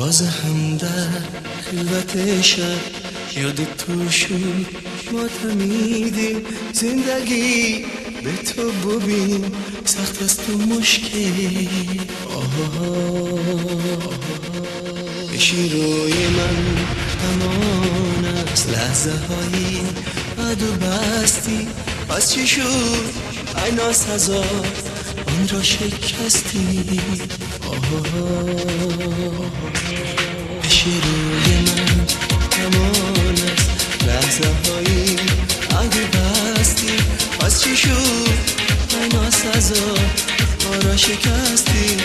باز هم در خلوت شب یاد توشون ما تمیدیم زندگی به تو ببین سخت است و مشکل شیروی من امان است لحظه هایی عدو بستی پس چی شد ای ناسزا آن را شکستی شیروی من امان است لحظه هایی عدو بستی پس چی شد ای ناسزا آن را شکستی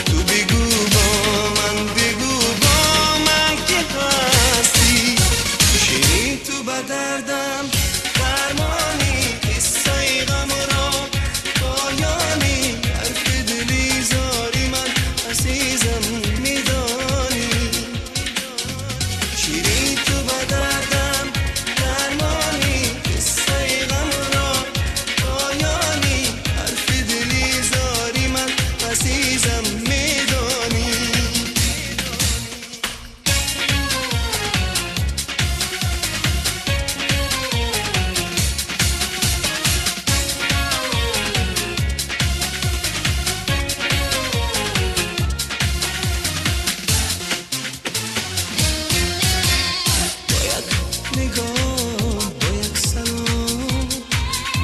تو بگو با من بگو تو با دردم درمانی قصه غم را پایانی حرف دلی زاری من عزیزم میدانی شیرین تو با دردم درمانی قصه غم را پایانی حرف دلی زاری من عزیزم میدانی نگاه با یک سلام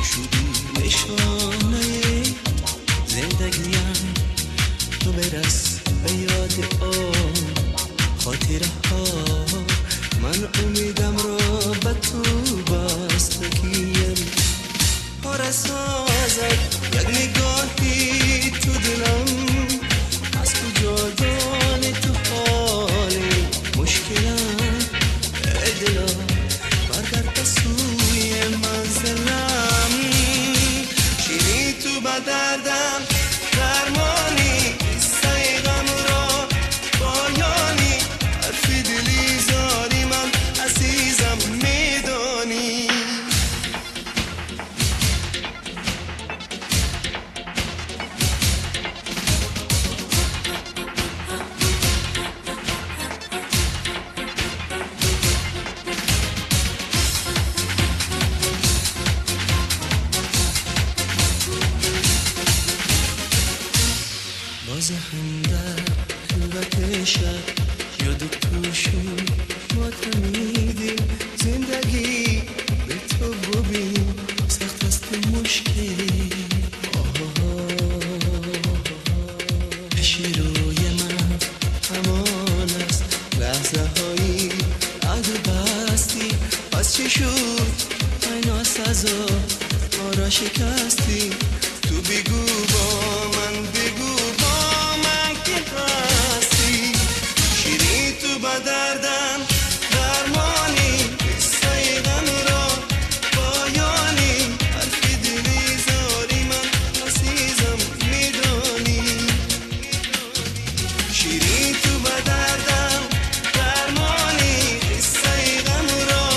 شدی نشانه زندگیم تو برس به یاد آن خاطره ها من امیدم را به تو بستگیم پاره سازد یک نگاهی تو دلم از کجا دانی تو حال مشکلم دلا برگرد سوی منزلم شیرین تو با دردم درمانی قصه غم را پایانی حرف دلی زاری من عزیزم میدانی باز هم در خلوت شب یاد توشون ما تمیدیم زندگی به تو ببین سخت است مشکلی شیروی من امان است لحظه هایی عدو بستی پس چی شد ای ناسزا ما را شکستی تو بگو با من بگو شیرین تو با دردم درمانی قصه غم را پایانی حرف دلی زاری من عزیزم میدانی شیرین تو با دردم درمانی قصه غم را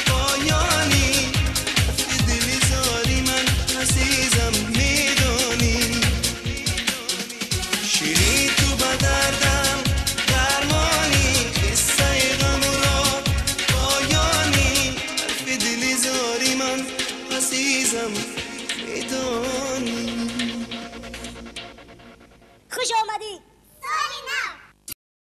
پایانی حرف دلی زاری من عزیزم میدانی شیرین تو با دردم درمانی قصه غم را پایانی حرف دلی زاری من عزیزم میدانی خوش آمدید.